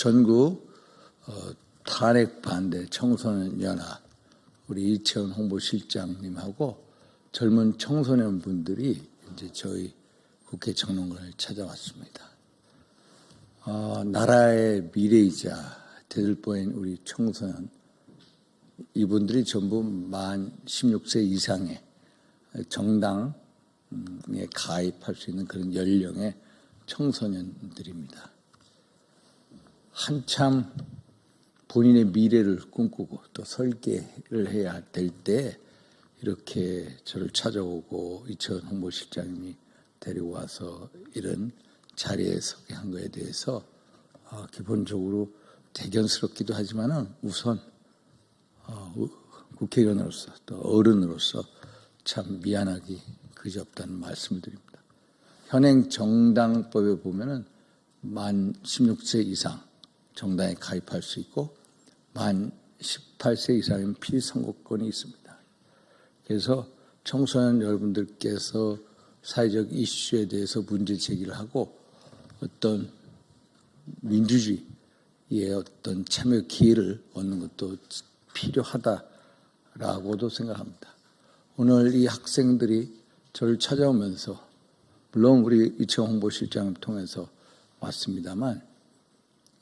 전국 탄핵 반대 청소년 연합 우리 이채원 홍보실장님하고 젊은 청소년 분들이 이제 저희 국회 정론관을 찾아왔습니다. 나라의 미래이자 대들보인 우리 청소년, 이분들이 전부 만 16세 이상의 정당에 가입할 수 있는 그런 연령의 청소년들입니다. 한참 본인의 미래를 꿈꾸고 또 설계를 해야 될 때 이렇게 저를 찾아오고 이채원 홍보실장님이 데리고 와서 이런 자리에 서게 한 거에 대해서 기본적으로 대견스럽기도 하지만은 우선 국회의원으로서 또 어른으로서 참 미안하기 그지없다는 말씀을 드립니다. 현행 정당법에 보면은 만 16세 이상 정당에 가입할 수 있고 만 18세 이상이면 피선거권이 있습니다. 그래서 청소년 여러분들께서 사회적 이슈에 대해서 문제 제기를 하고 어떤 민주주의의 어떤 참여 기회를 얻는 것도 필요하다라고도 생각합니다. 오늘 이 학생들이 저를 찾아오면서 물론 우리 이채원 홍보실장을 통해서 왔습니다만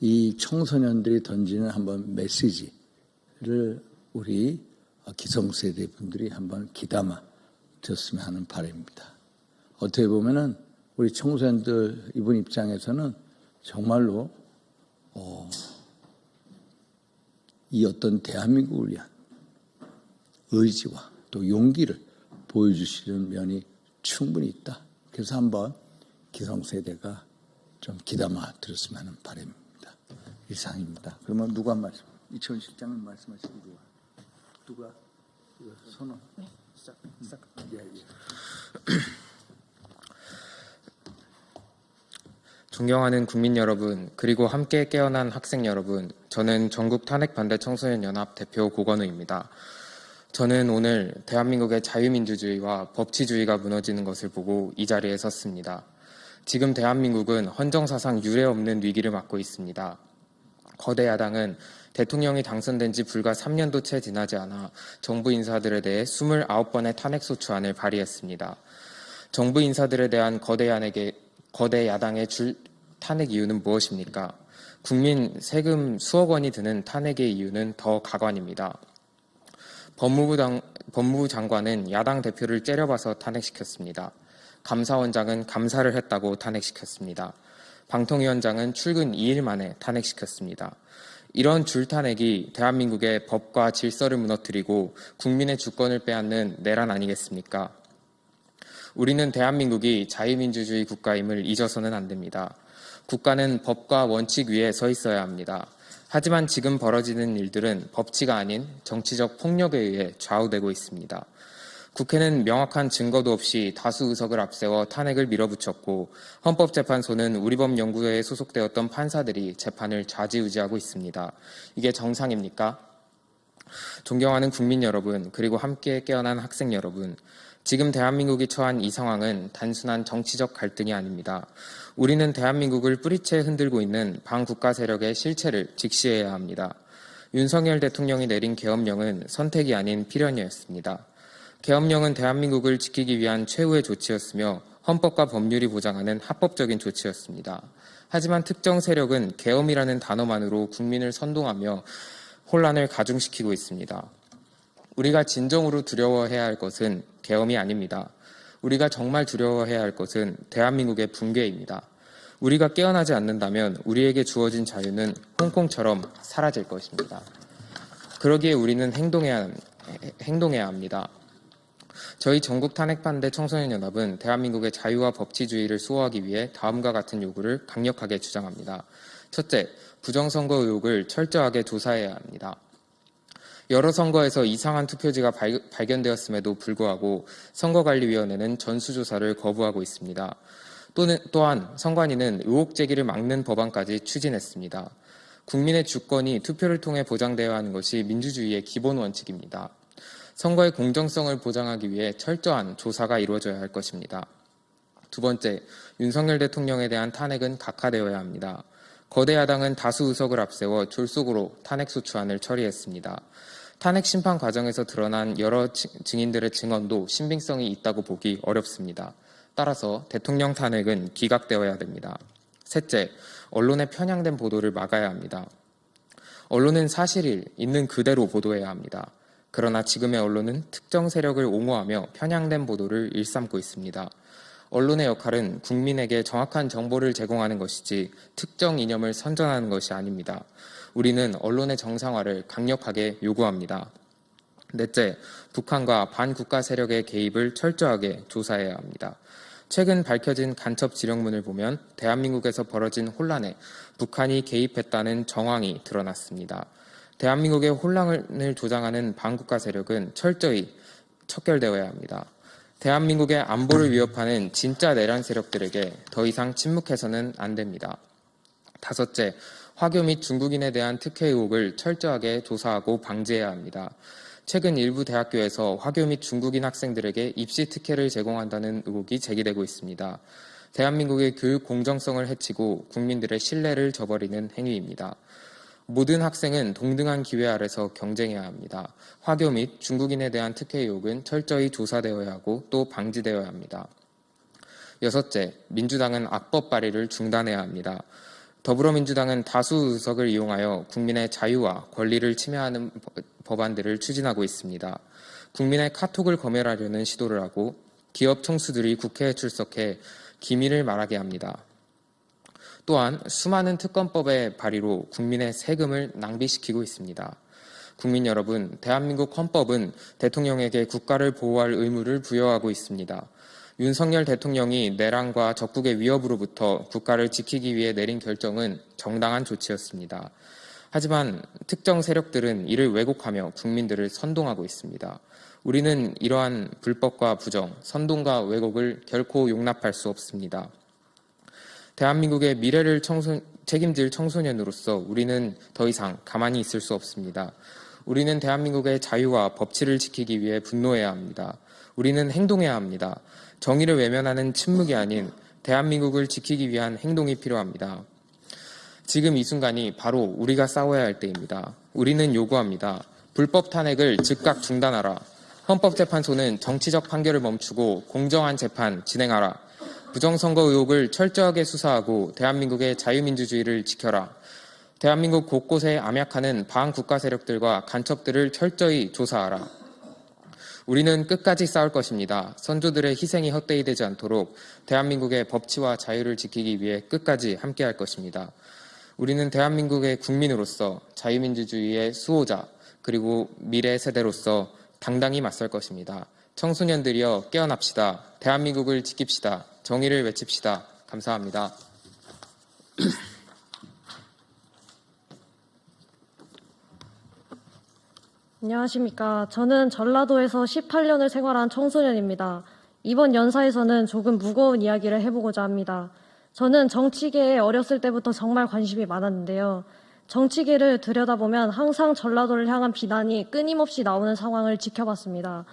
이 청소년들이 던지는 한번 메시지를 우리 기성세대 분들이 한번 귀담아 들었으면 하는 바람입니다. 어떻게 보면은 우리 청소년들 이분 입장에서는 정말로 이 어떤 대한민국을 위한 의지와 또 용기를 보여주시는 면이 충분히 있다. 그래서 한번 기성세대가 좀 귀담아 들었으면 하는 바람입니다. 이상입니다. 그러면 누가 말씀? 이채원 실장님 말씀하시고 누가 선언? 시작. 예. 존경하는 국민 여러분, 그리고 함께 깨어난 학생 여러분, 저는 전국 탄핵 반대 청소년 연합 대표 고건우입니다. 저는 오늘 대한민국의 자유민주주의와 법치주의가 무너지는 것을 보고 이 자리에 섰습니다. 지금 대한민국은 헌정사상 유례없는 위기를 맞고 있습니다. 거대 야당은 대통령이 당선된 지 불과 3년도 채 지나지 않아 정부 인사들에 대해 29번의 탄핵소추안을 발의했습니다. 정부 인사들에 대한 거대 야당의 탄핵 이유는 무엇입니까? 국민 세금 수억 원이 드는 탄핵의 이유는 더 가관입니다. 법무부 장관은 야당 대표를 째려봐서 탄핵시켰습니다. 감사원장은 감사를 했다고 탄핵시켰습니다. 방통위원장은 출근 2일 만에 탄핵시켰습니다. 이런 줄탄핵이 대한민국의 법과 질서를 무너뜨리고 국민의 주권을 빼앗는 내란 아니겠습니까? 우리는 대한민국이 자유민주주의 국가임을 잊어서는 안 됩니다. 국가는 법과 원칙 위에 서 있어야 합니다. 하지만 지금 벌어지는 일들은 법치가 아닌 정치적 폭력에 의해 좌우되고 있습니다. 국회는 명확한 증거도 없이 다수 의석을 앞세워 탄핵을 밀어붙였고 헌법재판소는 우리법연구회에 소속되었던 판사들이 재판을 좌지우지하고 있습니다. 이게 정상입니까? 존경하는 국민 여러분, 그리고 함께 깨어난 학생 여러분, 지금 대한민국이 처한 이 상황은 단순한 정치적 갈등이 아닙니다. 우리는 대한민국을 뿌리채 흔들고 있는 반국가 세력의 실체를 직시해야 합니다. 윤석열 대통령이 내린 계엄령은 선택이 아닌 필연이었습니다. 계엄령은 대한민국을 지키기 위한 최후의 조치였으며 헌법과 법률이 보장하는 합법적인 조치였습니다. 하지만 특정 세력은 계엄이라는 단어만으로 국민을 선동하며 혼란을 가중시키고 있습니다. 우리가 진정으로 두려워해야 할 것은 계엄이 아닙니다. 우리가 정말 두려워해야 할 것은 대한민국의 붕괴입니다. 우리가 깨어나지 않는다면 우리에게 주어진 자유는 홍콩처럼 사라질 것입니다. 그러기에 우리는 행동해야 합니다. 저희 전국 탄핵 반대 청소년연합은 대한민국의 자유와 법치주의를 수호하기 위해 다음과 같은 요구를 강력하게 주장합니다. 첫째, 부정선거 의혹을 철저하게 조사해야 합니다. 여러 선거에서 이상한 투표지가 발견되었음에도 불구하고 선거관리위원회는 전수조사를 거부하고 있습니다. 또한 선관위는 의혹 제기를 막는 법안까지 추진했습니다. 국민의 주권이 투표를 통해 보장되어야 하는 것이 민주주의의 기본 원칙입니다. 선거의 공정성을 보장하기 위해 철저한 조사가 이루어져야 할 것입니다. 두 번째, 윤석열 대통령에 대한 탄핵은 각하되어야 합니다. 거대 야당은 다수 의석을 앞세워 졸속으로 탄핵소추안을 처리했습니다. 탄핵 심판 과정에서 드러난 여러 증인들의 증언도 신빙성이 있다고 보기 어렵습니다. 따라서 대통령 탄핵은 기각되어야 됩니다. 셋째, 언론의 편향된 보도를 막아야 합니다. 언론은 사실을 있는 그대로 보도해야 합니다. 그러나 지금의 언론은 특정 세력을 옹호하며 편향된 보도를 일삼고 있습니다. 언론의 역할은 국민에게 정확한 정보를 제공하는 것이지 특정 이념을 선전하는 것이 아닙니다. 우리는 언론의 정상화를 강력하게 요구합니다. 넷째, 북한과 반국가 세력의 개입을 철저하게 조사해야 합니다. 최근 밝혀진 간첩 지령문을 보면 대한민국에서 벌어진 혼란에 북한이 개입했다는 정황이 드러났습니다. 대한민국의 혼란을 조장하는 반국가 세력은 철저히 척결되어야 합니다. 대한민국의 안보를 위협하는 진짜 내란 세력들에게 더 이상 침묵해서는 안 됩니다. 다섯째, 화교 및 중국인에 대한 특혜 의혹을 철저하게 조사하고 방지해야 합니다. 최근 일부 대학교에서 화교 및 중국인 학생들에게 입시 특혜를 제공한다는 의혹이 제기되고 있습니다. 대한민국의 교육 공정성을 해치고 국민들의 신뢰를 저버리는 행위입니다. 모든 학생은 동등한 기회 아래서 경쟁해야 합니다. 화교 및 중국인에 대한 특혜 의혹은 철저히 조사되어야 하고 또 방지되어야 합니다. 여섯째, 민주당은 악법 발의를 중단해야 합니다. 더불어민주당은 다수 의석을 이용하여 국민의 자유와 권리를 침해하는 법안들을 추진하고 있습니다. 국민의 카톡을 검열하려는 시도를 하고 기업 총수들이 국회에 출석해 기밀을 말하게 합니다. 또한 수많은 특검법의 발의로 국민의 세금을 낭비시키고 있습니다. 국민 여러분, 대한민국 헌법은 대통령에게 국가를 보호할 의무를 부여하고 있습니다. 윤석열 대통령이 내란과 적국의 위협으로부터 국가를 지키기 위해 내린 결정은 정당한 조치였습니다. 하지만 특정 세력들은 이를 왜곡하며 국민들을 선동하고 있습니다. 우리는 이러한 불법과 부정, 선동과 왜곡을 결코 용납할 수 없습니다. 대한민국의 미래를 책임질 청소년으로서 우리는 더 이상 가만히 있을 수 없습니다. 우리는 대한민국의 자유와 법치를 지키기 위해 분노해야 합니다. 우리는 행동해야 합니다. 정의를 외면하는 침묵이 아닌 대한민국을 지키기 위한 행동이 필요합니다. 지금 이 순간이 바로 우리가 싸워야 할 때입니다. 우리는 요구합니다. 불법 탄핵을 즉각 중단하라. 헌법재판소는 정치적 판결을 멈추고 공정한 재판 진행하라. 부정선거 의혹을 철저하게 수사하고 대한민국의 자유민주주의를 지켜라. 대한민국 곳곳에 암약하는 반국가 세력들과 간첩들을 철저히 조사하라. 우리는 끝까지 싸울 것입니다. 선조들의 희생이 헛되이 되지 않도록 대한민국의 법치와 자유를 지키기 위해 끝까지 함께할 것입니다. 우리는 대한민국의 국민으로서 자유민주주의의 수호자 그리고 미래 세대로서 당당히 맞설 것입니다. 청소년들이여 깨어납시다. 대한민국을 지킵시다. 정의를 외칩시다. 감사합니다. 안녕하십니까. 저는 전라도에서 18년을 생활한 청소년입니다. 이번 연사에서는 조금 무거운 이야기를 해보고자 합니다. 저는 정치계에 어렸을 때부터 정말 관심이 많았는데요. 정치계를 들여다보면 항상 전라도를 향한 비난이 끊임없이 나오는 상황을 지켜봤습니다.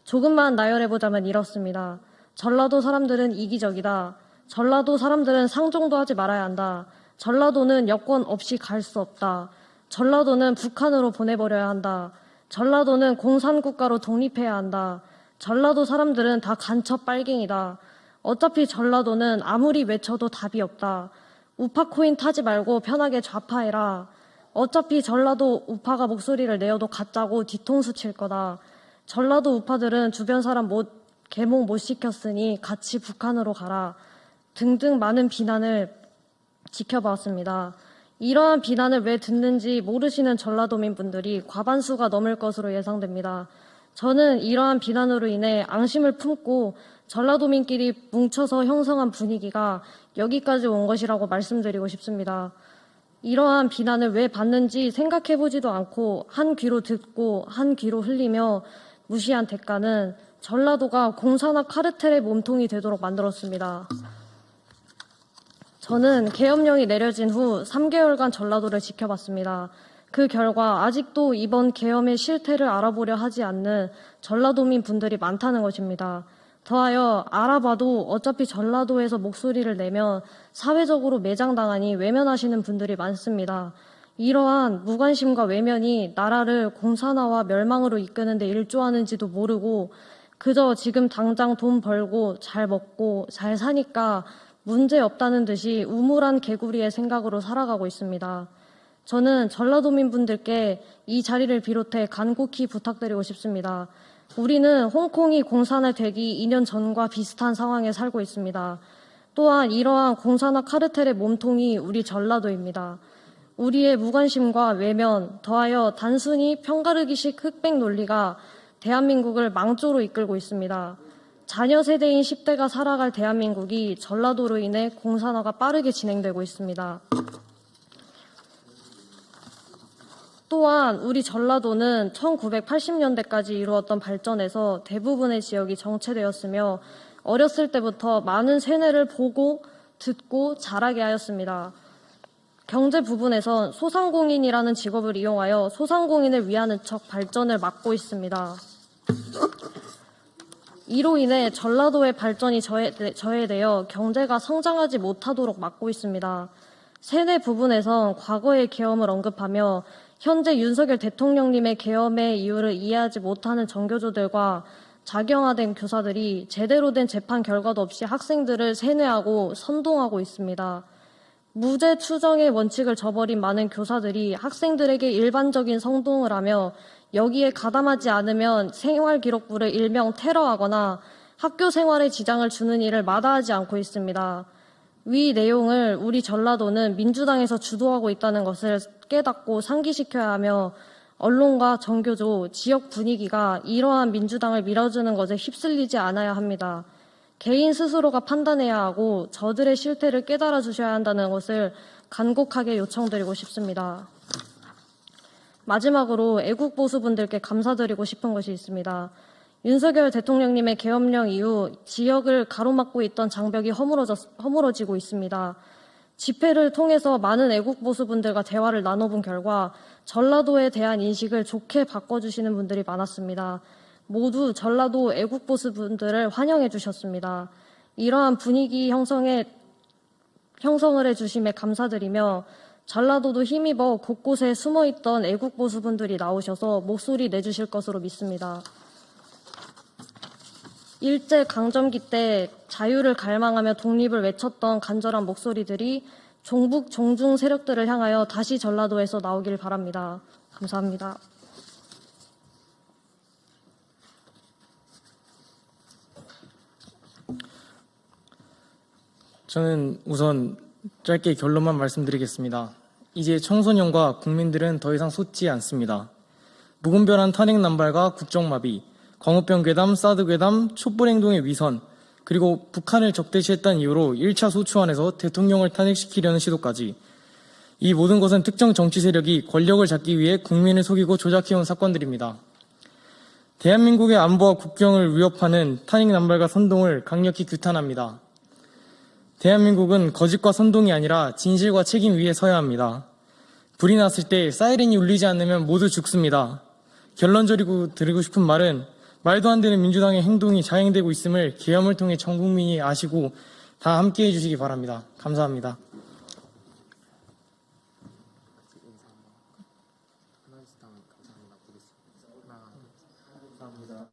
조금만 나열해보자면 이렇습니다. 전라도 사람들은 이기적이다. 전라도 사람들은 상종도 하지 말아야 한다. 전라도는 여권 없이 갈 수 없다. 전라도는 북한으로 보내버려야 한다. 전라도는 공산국가로 독립해야 한다. 전라도 사람들은 다 간첩 빨갱이다. 어차피 전라도는 아무리 외쳐도 답이 없다. 우파 코인 타지 말고 편하게 좌파해라. 어차피 전라도 우파가 목소리를 내어도 가짜고 뒤통수 칠 거다. 전라도 우파들은 주변 사람 계몽 못 시켰으니 같이 북한으로 가라. 등등 많은 비난을 지켜봤습니다. 이러한 비난을 왜 듣는지 모르시는 전라도민분들이 과반수가 넘을 것으로 예상됩니다. 저는 이러한 비난으로 인해 앙심을 품고 전라도민끼리 뭉쳐서 형성한 분위기가 여기까지 온 것이라고 말씀드리고 싶습니다. 이러한 비난을 왜 받는지 생각해보지도 않고 한 귀로 듣고 한 귀로 흘리며 무시한 대가는 전라도가 공산화 카르텔의 몸통이 되도록 만들었습니다. 저는 계엄령이 내려진 후 3개월간 전라도를 지켜봤습니다. 그 결과 아직도 이번 계엄의 실태를 알아보려 하지 않는 전라도민 분들이 많다는 것입니다. 더하여 알아봐도 어차피 전라도에서 목소리를 내면 사회적으로 매장당하니 외면하시는 분들이 많습니다. 이러한 무관심과 외면이 나라를 공산화와 멸망으로 이끄는 데 일조하는지도 모르고 그저 지금 당장 돈 벌고 잘 먹고 잘 사니까 문제 없다는 듯이 우물한 개구리의 생각으로 살아가고 있습니다. 저는 전라도민분들께 이 자리를 비롯해 간곡히 부탁드리고 싶습니다. 우리는 홍콩이 공산화되기 2년 전과 비슷한 상황에 살고 있습니다. 또한 이러한 공산화 카르텔의 몸통이 우리 전라도입니다. 우리의 무관심과 외면, 더하여 단순히 편가르기식 흑백 논리가 대한민국을 망조로 이끌고 있습니다. 자녀 세대인 10대가 살아갈 대한민국이 전라도로 인해 공산화가 빠르게 진행되고 있습니다. 또한 우리 전라도는 1980년대까지 이루었던 발전에서 대부분의 지역이 정체되었으며 어렸을 때부터 많은 세뇌를 보고 듣고 자라게 하였습니다. 경제 부분에선 소상공인이라는 직업을 이용하여 소상공인을 위하는 척 발전을 막고 있습니다. 이로 인해 전라도의 발전이 저해되어 경제가 성장하지 못하도록 막고 있습니다. 세뇌 부분에선 과거의 계엄을 언급하며 현재 윤석열 대통령님의 계엄의 이유를 이해하지 못하는 전교조들과 작영화된 교사들이 제대로 된 재판 결과도 없이 학생들을 세뇌하고 선동하고 있습니다. 무죄 추정의 원칙을 저버린 많은 교사들이 학생들에게 일반적인 선동을 하며 여기에 가담하지 않으면 생활기록부를 일명 테러하거나 학교 생활에 지장을 주는 일을 마다하지 않고 있습니다. 위 내용을 우리 전라도는 민주당에서 주도하고 있다는 것을 깨닫고 상기시켜야 하며 언론과 전교조, 지역 분위기가 이러한 민주당을 밀어주는 것에 휩쓸리지 않아야 합니다. 개인 스스로가 판단해야 하고 저들의 실태를 깨달아 주셔야 한다는 것을 간곡하게 요청드리고 싶습니다. 마지막으로 애국보수분들께 감사드리고 싶은 것이 있습니다. 윤석열 대통령님의 계엄령 이후 지역을 가로막고 있던 장벽이 허물어지고 있습니다. 집회를 통해서 많은 애국보수분들과 대화를 나눠본 결과 전라도에 대한 인식을 좋게 바꿔주시는 분들이 많았습니다. 모두 전라도 애국보수분들을 환영해 주셨습니다. 이러한 분위기 형성을 해주심에 감사드리며 전라도도 힘입어 곳곳에 숨어있던 애국보수분들이 나오셔서 목소리 내주실 것으로 믿습니다. 일제강점기 때 자유를 갈망하며 독립을 외쳤던 간절한 목소리들이 종북 종중 세력들을 향하여 다시 전라도에서 나오길 바랍니다. 감사합니다. 저는 우선 짧게 결론만 말씀드리겠습니다. 이제 청소년과 국민들은 더 이상 속지 않습니다. 무분별한 탄핵 남발과 국정마비, 광우병 괴담, 사드 괴담, 촛불행동의 위선, 그리고 북한을 적대시했다는 이유로 1차 소추안에서 대통령을 탄핵시키려는 시도까지 이 모든 것은 특정 정치 세력이 권력을 잡기 위해 국민을 속이고 조작해온 사건들입니다. 대한민국의 안보와 국경을 위협하는 탄핵 남발과 선동을 강력히 규탄합니다. 대한민국은 거짓과 선동이 아니라 진실과 책임 위에 서야 합니다. 불이 났을 때 사이렌이 울리지 않으면 모두 죽습니다. 결론적으로 드리고 싶은 말은 말도 안 되는 민주당의 행동이 자행되고 있음을 계엄을 통해 전 국민이 아시고 다 함께해 주시기 바랍니다. 감사합니다.